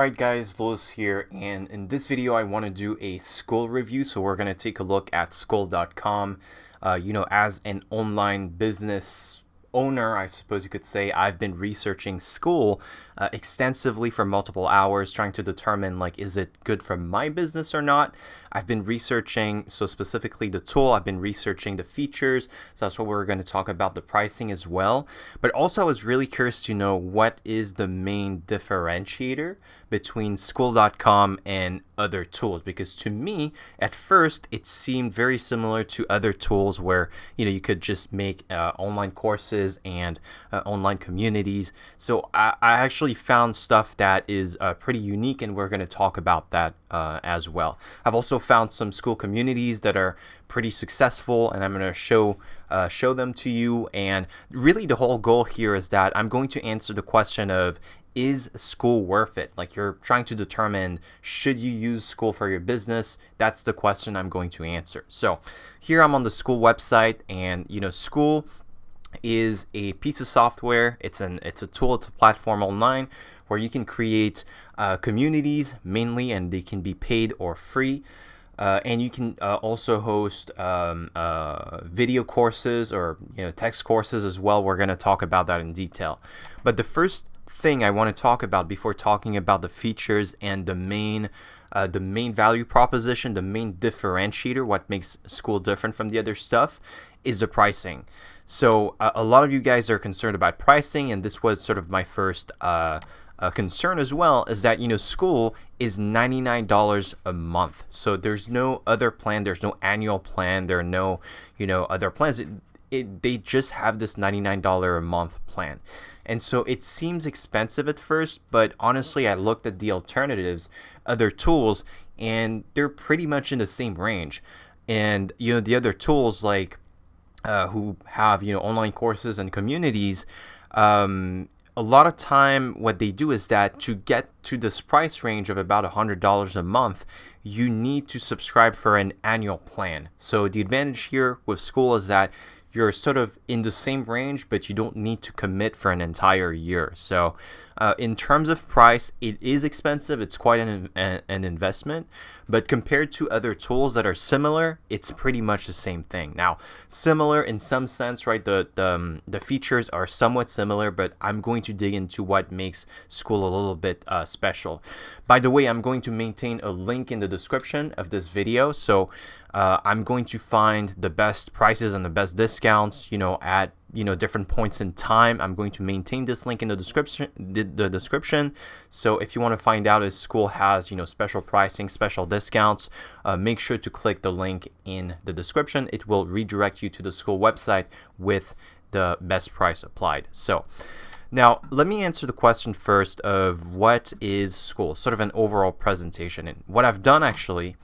Alright guys, Louis here, and in this video I want to do a Skool review. So we're going to take a look at Skool.com. As an online business owner, I suppose you could say, I've been researching Skool extensively for multiple hours, trying to determine, like, is it good for my business or not. I've been researching, so specifically the tool, I've been researching the features, so that's what we're going to talk about, the pricing as well. But also I was really curious to know what is the main differentiator between Skool.com and other tools, because to me at first it seemed very similar to other tools where you could just make online courses and online communities. So I actually found stuff that is pretty unique, and we're going to talk about that as well. I've also found some Skool communities that are pretty successful, and I'm going to show them to you. And really the whole goal here is that I'm going to answer the question of, is Skool worth it? Like, you're trying to determine, should you use Skool for your business? That's the question I'm going to answer. So here I'm on the Skool website, and Skool is a piece of software. It's a tool, it's a platform online where you can create communities mainly, and they can be paid or free. And you can also host video courses or text courses as well. We're going to talk about that in detail. But the first thing I want to talk about before talking about the features and the main value proposition, the main differentiator, what makes Skool different from the other stuff, is the pricing. So a lot of you guys are concerned about pricing, and this was sort of my first concern as well, is that Skool is $99 a month. So there's no other plan, there's no annual plan, there are no other plans. They just have this $99 a month plan. And so it seems expensive at first, but honestly, I looked at the alternatives, other tools, and they're pretty much in the same range. And the other tools, like who have online courses and communities, a lot of time what they do is that to get to this price range of about $100 a month, you need to subscribe for an annual plan. So the advantage here with Skool is that you're sort of in the same range, but you don't need to commit for an entire year. So in terms of price, it is expensive. It's quite an investment, but compared to other tools that are similar, it's pretty much the same thing. Now, similar in some sense, right? The features are somewhat similar, but I'm going to dig into what makes Skool a little bit special. By the way, I'm going to maintain a link in the description of this video. So I'm going to find the best prices and the best discounts, at different points in time. I'm going to maintain this link in the description. So if you want to find out if Skool has special pricing, special discounts, make sure to click the link in the description. It will redirect you to the Skool website with the best price applied. So now let me answer the question first of what is Skool, sort of an overall presentation. And what I've done actually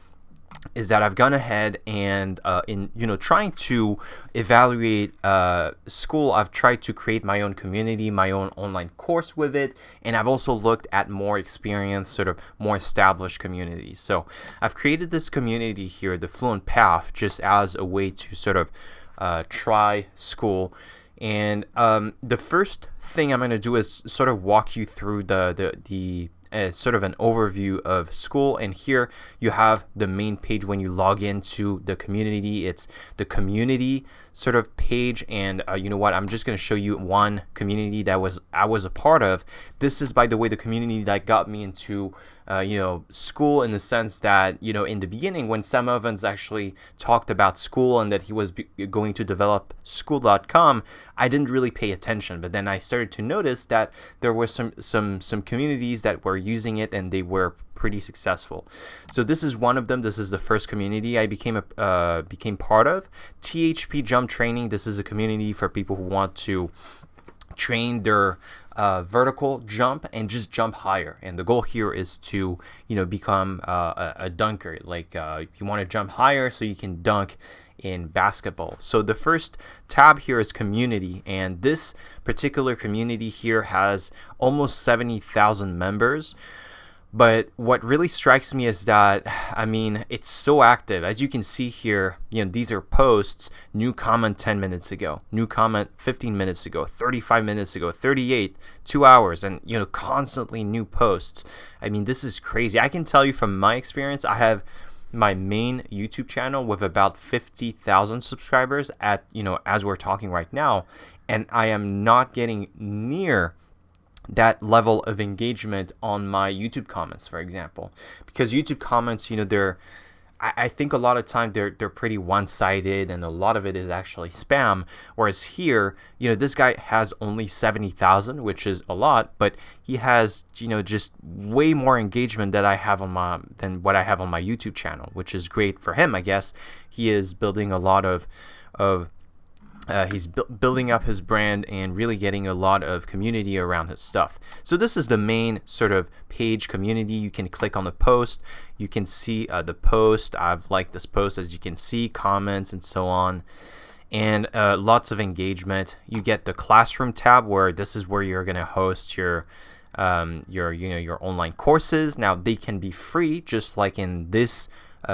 is that I've gone ahead and in trying to evaluate Skool, I've tried to create my own community, my own online course with it, and I've also looked at more experienced, sort of more established communities. So I've created this community here, the Fluent Path, just as a way to sort of try Skool. And the first thing I'm going to do is sort of walk you through the sort of an overview of Skool. And here you have the main page when you log into the community. It's the community sort of page, and I'm just going to show you one community that I was a part of. This is, by the way, the community that got me into Skool, in the sense that in the beginning, when Sam Evans actually talked about Skool and that he was going to develop Skool.com, I didn't really pay attention. But then I started to notice that there were some communities that were using it, and they were pretty successful. So this is one of them. This is the first community I became part of. THP Jump Training. This is a community for people who want to train their vertical jump and just jump higher. And the goal here is to become a dunker. Like you want to jump higher so you can dunk in basketball. So the first tab here is community, and this particular community here has almost 70,000 members. But what really strikes me is that, I mean, it's so active. As you can see here, these are posts, new comment 10 minutes ago, new comment 15 minutes ago, 35 minutes ago, 38, 2 hours, and, constantly new posts. I mean, this is crazy. I can tell you from my experience, I have my main YouTube channel with about 50,000 subscribers at, as we're talking right now, and I am not getting near that level of engagement on my YouTube comments, for example, because YouTube comments, I think a lot of time they're pretty one-sided, and a lot of it is actually spam. Whereas here, this guy has only 70,000, which is a lot, but he has, just way more engagement than what I have on my YouTube channel, which is great for him, I guess. He is building a lot of he's building up his brand and really getting a lot of community around his stuff. So this is the main sort of page community. You can click on the post. You can see the post. I've liked this post, as you can see, comments and so on, and lots of engagement. You get the classroom tab, where this is where you're going to host your online courses. Now they can be free, just like in this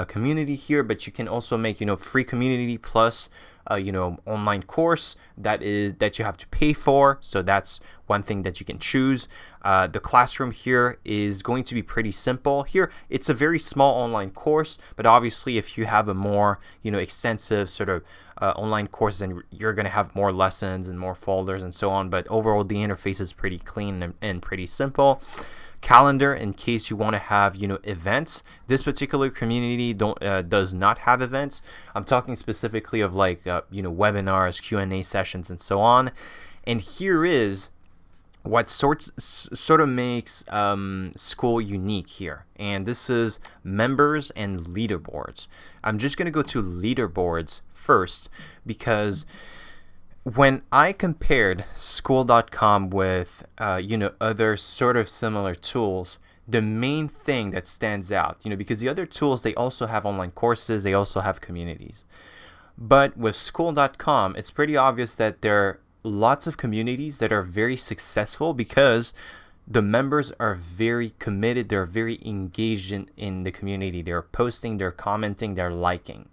community here, but you can also make free community plus online course that you have to pay for. So that's one thing that you can choose. The classroom here is going to be pretty simple. Here it's a very small online course, but obviously if you have a more extensive sort of online course, then you're going to have more lessons and more folders and so on. But overall, the interface is pretty clean and pretty simple. Calendar, in case you want to have events. This particular community does not have events. I'm talking specifically of like webinars, Q&A sessions, and so on. And here is what sort of makes Skool unique here, and this is members and leaderboards. I'm just going to go to leaderboards first, because when I compared Skool.com with other sort of similar tools, the main thing that stands out, because the other tools, they also have online courses, they also have communities, but with Skool.com, it's pretty obvious that there are lots of communities that are very successful because the members are very committed, they're very engaged in the community, they're posting, they're commenting, they're liking.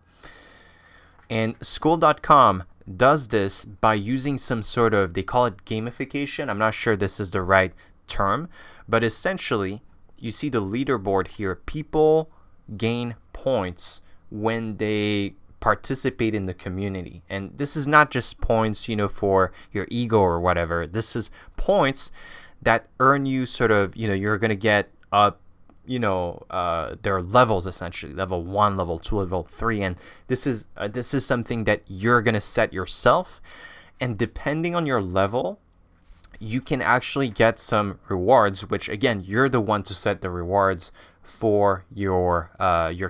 And Skool.com does this by using some sort of, they call it gamification. I'm not sure this is the right term, but essentially you see the leaderboard here. People gain points when they participate in the community, and this is not just points for your ego or whatever. This is points that earn you sort of you're gonna get up there are levels, essentially level 1, level 2, level 3, and this is something that you're gonna set yourself, and depending on your level you can actually get some rewards, which again, you're the one to set the rewards for your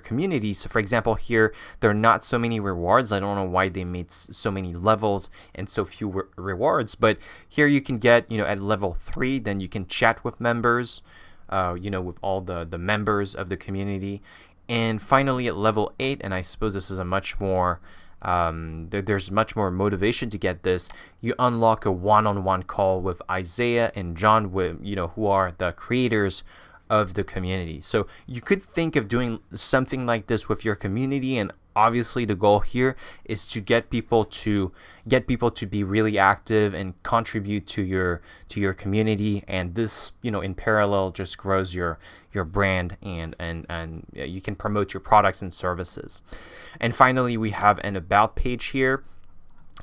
community. So for example, here there are not so many rewards. I don't know why they made so many levels and so few rewards, but here you can get at level 3, then you can chat with members, with all the members of the community. And finally at level 8, and I suppose this is a much more there's much more motivation to get this, you unlock a one-on-one call with Isaiah and John, who are the creators of the community. So you could think of doing something like this with your community, and obviously the goal here is to get people to be really active and contribute to your community, and this in parallel just grows your brand, and you can promote your products and services. And finally, we have an about page here,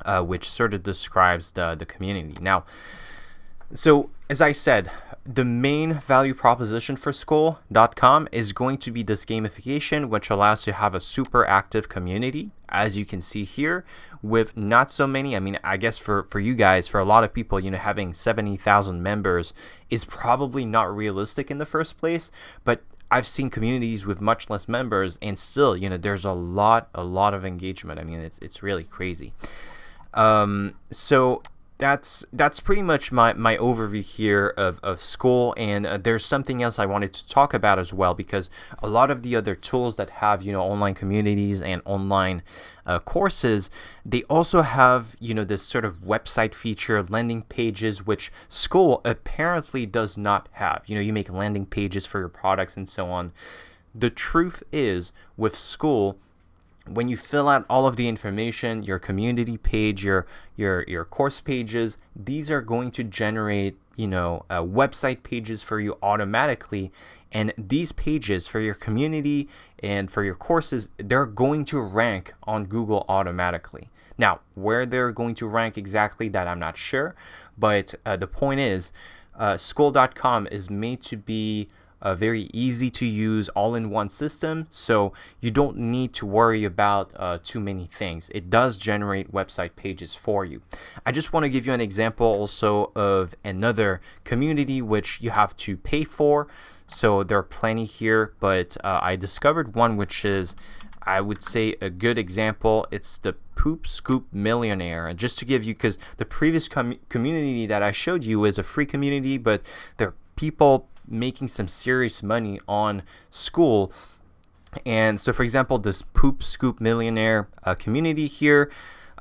which sort of describes the community. Now, so as I said, the main value proposition for Skool.com is going to be this gamification, which allows you to have a super active community, as you can see here, with not so many. I mean, I guess for you guys, for a lot of people, having 70,000 members is probably not realistic in the first place, but I've seen communities with much less members, and still, there's a lot of engagement. I mean, it's really crazy. So that's pretty much my overview here of Skool, and there's something else I wanted to talk about as well, because a lot of the other tools that have, you know, online communities and online courses, they also have, you know, this sort of website feature, landing pages, which Skool apparently does not have. You know, you make landing pages for your products and so on. The truth is, with Skool, when you fill out all of the information, your community page, your course pages, these are going to generate, you know, website pages for you automatically. And these pages for your community and for your courses, they're going to rank on Google automatically. Now, where they're going to rank exactly, that I'm not sure. But the point is, Skool.com is made to be a very easy to use all-in-one system, so you don't need to worry about too many things. It does generate website pages for you. I just want to give you an example also of another community which you have to pay for. So there are plenty here, but I discovered one which is, I would say, a good example. It's the Poop Scoop Millionaire. And just to give you, because the previous community that I showed you is a free community, but there are people making some serious money on Skool. And so, for example, this Poop Scoop Millionaire community here,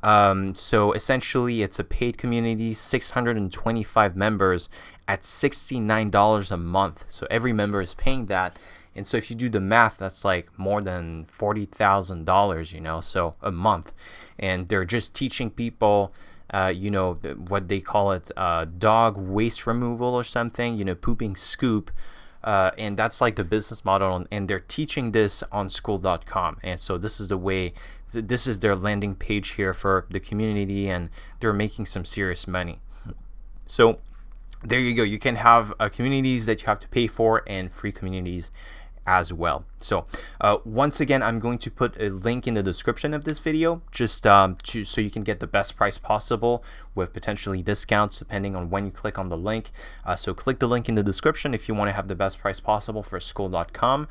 so essentially it's a paid community, 625 members at $69 a month. So every member is paying that. And so if you do the math, that's like more than $40,000, you know, so a month. And they're just teaching people, you know, what they call it, dog waste removal or something, you know, pooping scoop. And that's like the business model. And they're teaching this on Skool.com. And so this is the way, this is their landing page here for the community, and they're making some serious money. So there you go. You can have communities that you have to pay for and free communities as well. So once again, I'm going to put a link in the description of this video, just so you can get the best price possible with potentially discounts depending on when you click on the link. So click the link in the description if you want to have the best price possible for Skool.com.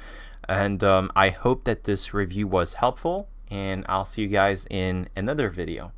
And I hope that this review was helpful, and I'll see you guys in another video.